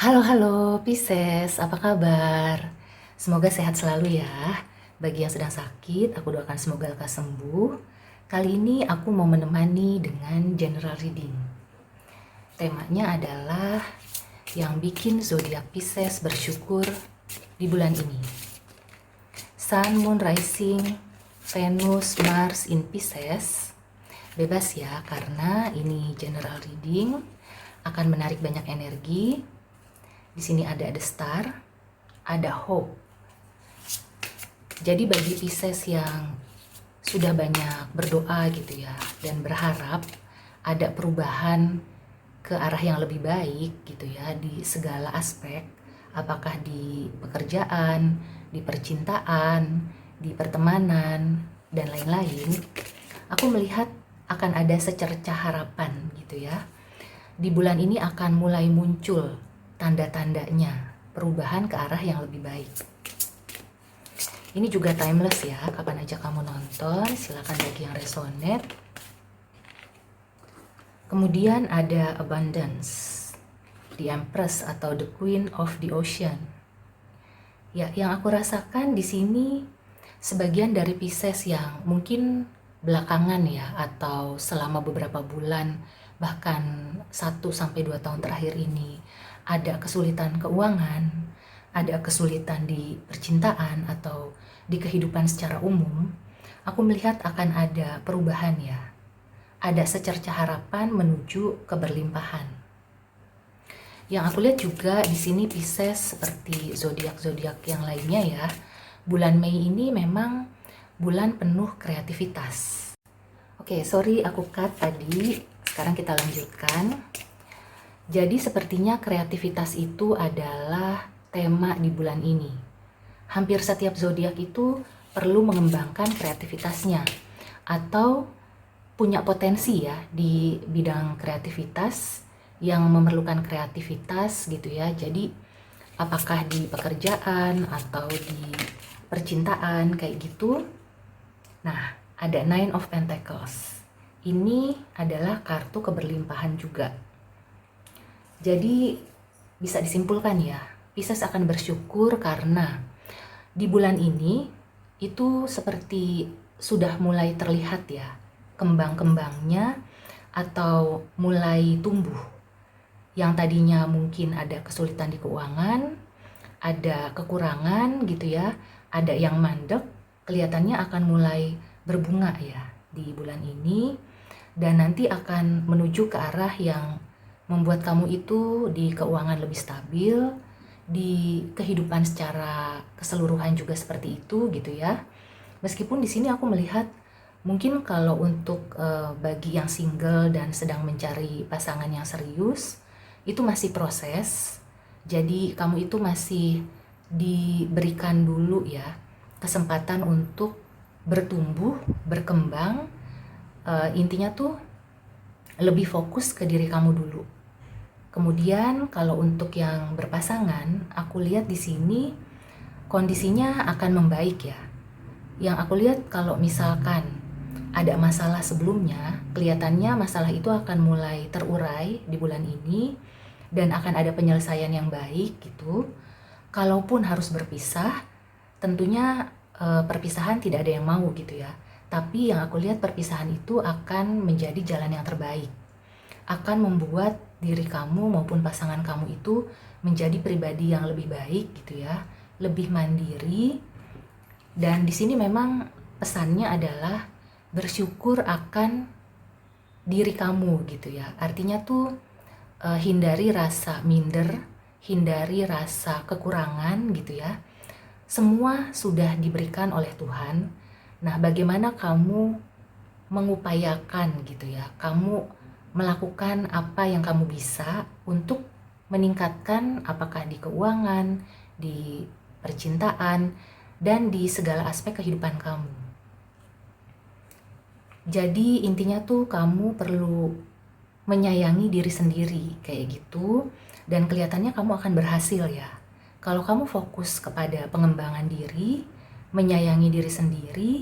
Halo halo Pisces, apa kabar? Semoga sehat selalu ya. Bagi yang sedang sakit, aku doakan semoga lekas sembuh. Kali ini aku mau menemani dengan general reading. Temanya adalah yang bikin zodiak Pisces bersyukur di bulan ini. Sun, Moon, Rising, Venus, Mars in Pisces. Bebas ya, karena ini general reading akan menarik banyak energi. Di sini ada the star, ada hope. Jadi bagi Pisces yang sudah banyak berdoa gitu ya dan berharap ada perubahan ke arah yang lebih baik gitu ya di segala aspek, apakah di pekerjaan, di percintaan, di pertemanan dan lain-lain. Aku melihat akan ada secercah harapan gitu ya. Di bulan ini akan mulai muncul tanda-tandanya perubahan ke arah yang lebih baik. Ini juga timeless ya, kapan aja kamu nonton, silakan bagi yang resonate. Kemudian ada abundance, the empress atau the queen of the ocean. Ya, yang aku rasakan di sini sebagian dari Pisces yang mungkin belakangan ya atau selama beberapa bulan bahkan 1 sampai 2 tahun terakhir ini ada kesulitan keuangan, ada kesulitan di percintaan atau di kehidupan secara umum, aku melihat akan ada perubahan ya. Ada secercah harapan menuju keberlimpahan. Yang aku lihat juga di sini Pisces seperti zodiak-zodiak yang lainnya ya. Bulan Mei ini memang bulan penuh kreativitas. Oke, sorry aku cut tadi. Sekarang kita lanjutkan. Jadi sepertinya kreativitas itu adalah tema di bulan ini. Hampir setiap zodiak itu perlu mengembangkan kreativitasnya atau punya potensi ya di bidang kreativitas yang memerlukan kreativitas gitu ya. Jadi apakah di pekerjaan atau di percintaan kayak gitu. Nah, ada Nine of Pentacles. Ini adalah kartu keberlimpahan juga. Jadi bisa disimpulkan ya, Pisces akan bersyukur karena di bulan ini itu seperti sudah mulai terlihat ya kembang-kembangnya atau mulai tumbuh. Yang tadinya mungkin ada kesulitan di keuangan, ada kekurangan gitu ya, ada yang mandek, kelihatannya akan mulai berbunga ya di bulan ini dan nanti akan menuju ke arah yang membuat kamu itu di keuangan lebih stabil, di kehidupan secara keseluruhan juga seperti itu gitu ya. Meskipun di sini aku melihat mungkin kalau untuk bagi yang single dan sedang mencari pasangan yang serius itu masih proses. Jadi kamu itu masih diberikan dulu ya kesempatan untuk bertumbuh, berkembang. Intinya tuh lebih fokus ke diri kamu dulu. Kemudian kalau untuk yang berpasangan, aku lihat di sini kondisinya akan membaik ya. Yang aku lihat kalau misalkan ada masalah sebelumnya, kelihatannya masalah itu akan mulai terurai di bulan ini dan akan ada penyelesaian yang baik gitu. Kalaupun harus berpisah, tentunya perpisahan tidak ada yang mau gitu ya. Tapi yang aku lihat perpisahan itu akan menjadi jalan yang terbaik. Akan membuat diri kamu maupun pasangan kamu itu menjadi pribadi yang lebih baik gitu ya, lebih mandiri. Dan di sini memang pesannya adalah bersyukur akan diri kamu gitu ya. Artinya tuh hindari rasa minder, hindari rasa kekurangan gitu ya. Semua sudah diberikan oleh Tuhan. Nah, bagaimana kamu mengupayakan gitu ya, kamu melakukan apa yang kamu bisa untuk meningkatkan apakah di keuangan, di percintaan, dan di segala aspek kehidupan kamu. Jadi intinya tuh kamu perlu menyayangi diri sendiri kayak gitu dan kelihatannya kamu akan berhasil ya. Kalau kamu fokus kepada pengembangan diri, menyayangi diri sendiri,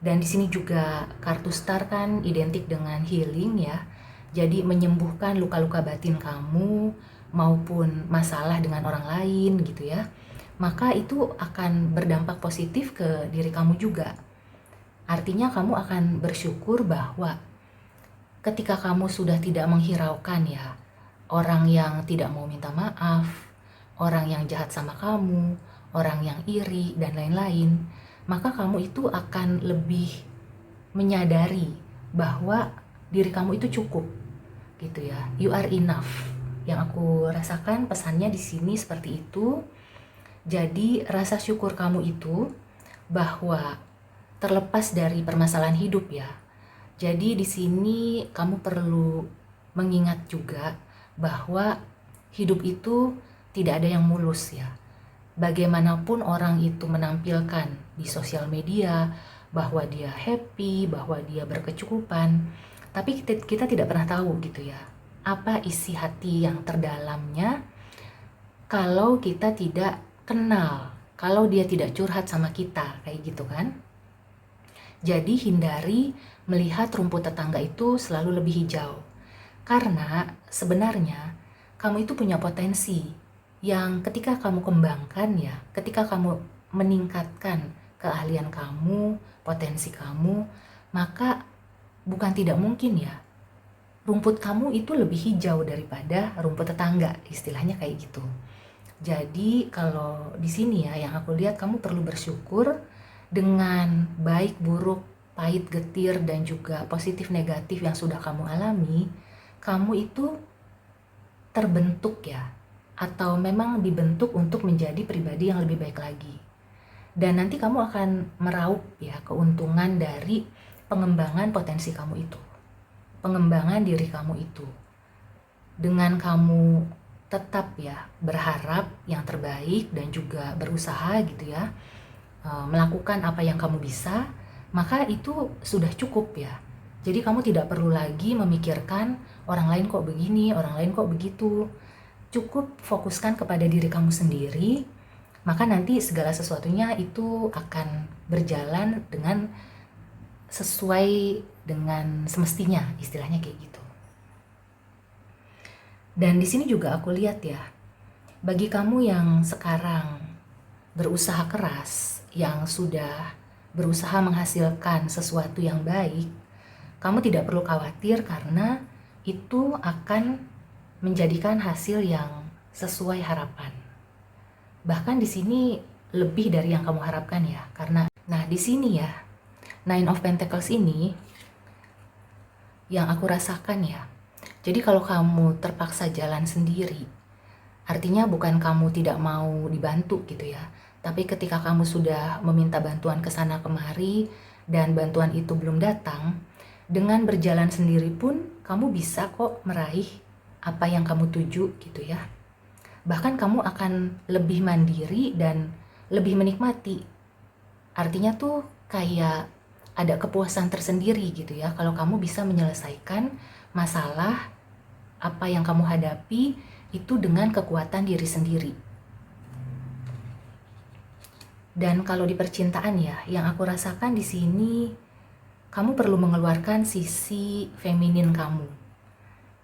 dan di sini juga kartu star kan identik dengan healing ya. Jadi menyembuhkan luka-luka batin kamu, maupun masalah dengan orang lain gitu ya, maka itu akan berdampak positif ke diri kamu juga. Artinya kamu akan bersyukur bahwa ketika kamu sudah tidak menghiraukan ya orang yang tidak mau minta maaf, orang yang jahat sama kamu, orang yang iri dan lain-lain, maka kamu itu akan lebih menyadari bahwa diri kamu itu cukup gitu ya. You are enough. Yang aku rasakan pesannya di sini seperti itu. Jadi rasa syukur kamu itu bahwa terlepas dari permasalahan hidup ya. Jadi di sini kamu perlu mengingat juga bahwa hidup itu tidak ada yang mulus ya. Bagaimanapun orang itu menampilkan di sosial media bahwa dia happy, bahwa dia berkecukupan, tapi kita tidak pernah tahu gitu ya, apa isi hati yang terdalamnya kalau kita tidak kenal, kalau dia tidak curhat sama kita, kayak gitu kan. Jadi hindari melihat rumput tetangga itu selalu lebih hijau. Karena sebenarnya kamu itu punya potensi yang ketika kamu kembangkan ya, ketika kamu meningkatkan keahlian kamu, potensi kamu, maka bukan tidak mungkin ya, rumput kamu itu lebih hijau daripada rumput tetangga, istilahnya kayak gitu. Jadi kalau di sini ya yang aku lihat kamu perlu bersyukur dengan baik buruk, pahit getir dan juga positif negatif yang sudah kamu alami, kamu itu terbentuk ya, atau memang dibentuk untuk menjadi pribadi yang lebih baik lagi. Dan nanti kamu akan meraup ya keuntungan dari pengembangan potensi kamu itu, pengembangan diri kamu itu. Dengan kamu tetap ya berharap yang terbaik dan juga berusaha gitu ya, melakukan apa yang kamu bisa, maka itu sudah cukup ya. Jadi kamu tidak perlu lagi memikirkan orang lain kok begini, orang lain kok begitu. Cukup fokuskan kepada diri kamu sendiri, maka nanti segala sesuatunya itu akan berjalan dengan sesuai dengan semestinya, istilahnya kayak gitu. Dan di sini juga aku lihat ya, bagi kamu yang sekarang berusaha keras, yang sudah berusaha menghasilkan sesuatu yang baik, kamu tidak perlu khawatir karena itu akan menjadikan hasil yang sesuai harapan. Bahkan di sini lebih dari yang kamu harapkan ya, karena nah di sini ya, Nine of Pentacles ini yang aku rasakan ya. Jadi kalau kamu terpaksa jalan sendiri, artinya bukan kamu tidak mau dibantu gitu ya, tapi ketika kamu sudah meminta bantuan ke sana kemari dan bantuan itu belum datang, dengan berjalan sendiri pun kamu bisa kok meraih apa yang kamu tuju gitu ya. Bahkan kamu akan lebih mandiri dan lebih menikmati. Artinya tuh kayak ada kepuasan tersendiri gitu ya kalau kamu bisa menyelesaikan masalah apa yang kamu hadapi itu dengan kekuatan diri sendiri. Dan kalau di percintaan ya, yang aku rasakan di sini kamu perlu mengeluarkan sisi feminin kamu.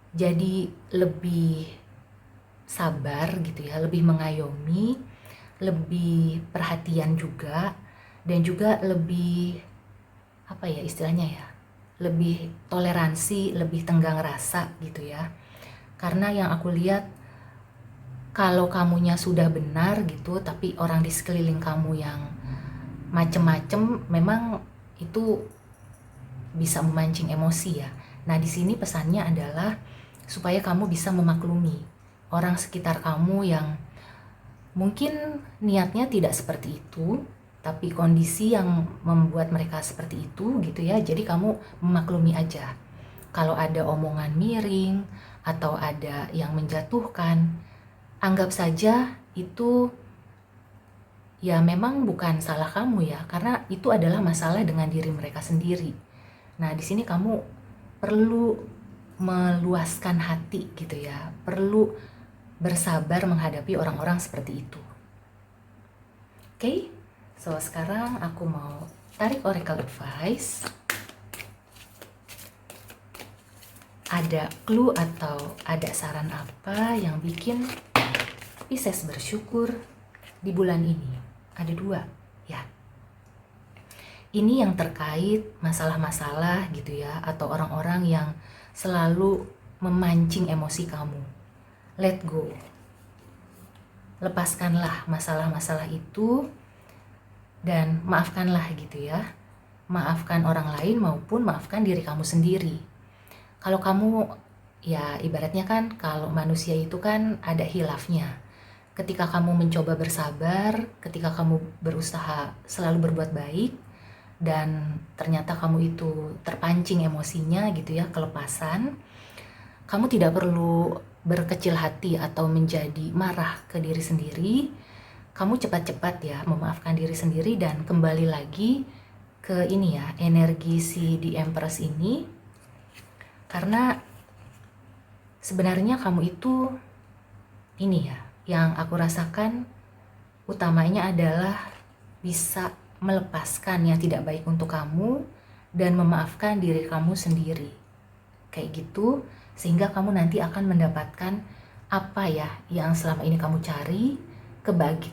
Jadi lebih sabar gitu ya, lebih mengayomi, lebih perhatian juga, dan juga lebih apa ya istilahnya ya, lebih toleransi, lebih tenggang rasa gitu ya. Karena yang aku lihat kalau kamunya sudah benar gitu, tapi orang di sekeliling kamu yang macem-macem, memang itu bisa memancing emosi ya. Nah di sini pesannya adalah supaya kamu bisa memaklumi orang sekitar kamu yang mungkin niatnya tidak seperti itu, tapi kondisi yang membuat mereka seperti itu gitu ya. Jadi kamu memaklumi aja. Kalau ada omongan miring atau ada yang menjatuhkan, anggap saja itu ya memang bukan salah kamu ya, karena itu adalah masalah dengan diri mereka sendiri. Nah, di sini kamu perlu meluaskan hati gitu ya, perlu bersabar menghadapi orang-orang seperti itu. Oke, so sekarang aku mau tarik oracle advice. ada clue atau ada saran apa yang bikin Pisces bersyukur di bulan ini? Ada 2 ya. Ini yang terkait masalah-masalah gitu ya, atau orang-orang yang selalu memancing emosi kamu. Let go. Lepaskanlah masalah-masalah itu dan maafkanlah gitu ya. Maafkan orang lain maupun maafkan diri kamu sendiri. Kalau kamu, ya ibaratnya kan kalau manusia itu kan ada hilafnya. Ketika kamu mencoba bersabar, ketika kamu berusaha selalu berbuat baik, dan ternyata kamu itu terpancing emosinya gitu ya, kelepasan, kamu tidak perlu berkecil hati atau menjadi marah ke diri sendiri. Kamu cepat-cepat ya memaafkan diri sendiri dan kembali lagi ke ini ya, energi si The Empress ini. Karena sebenarnya kamu itu ini ya, yang aku rasakan utamanya adalah bisa melepaskan yang tidak baik untuk kamu dan memaafkan diri kamu sendiri. Kayak gitu, sehingga kamu nanti akan mendapatkan apa ya yang selama ini kamu cari,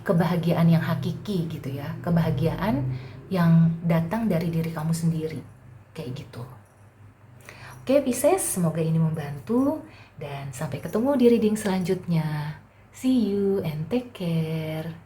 kebahagiaan yang hakiki gitu ya, kebahagiaan yang datang dari diri kamu sendiri. Kayak gitu. Oke Pisces, semoga ini membantu dan sampai ketemu di reading selanjutnya. See you and take care.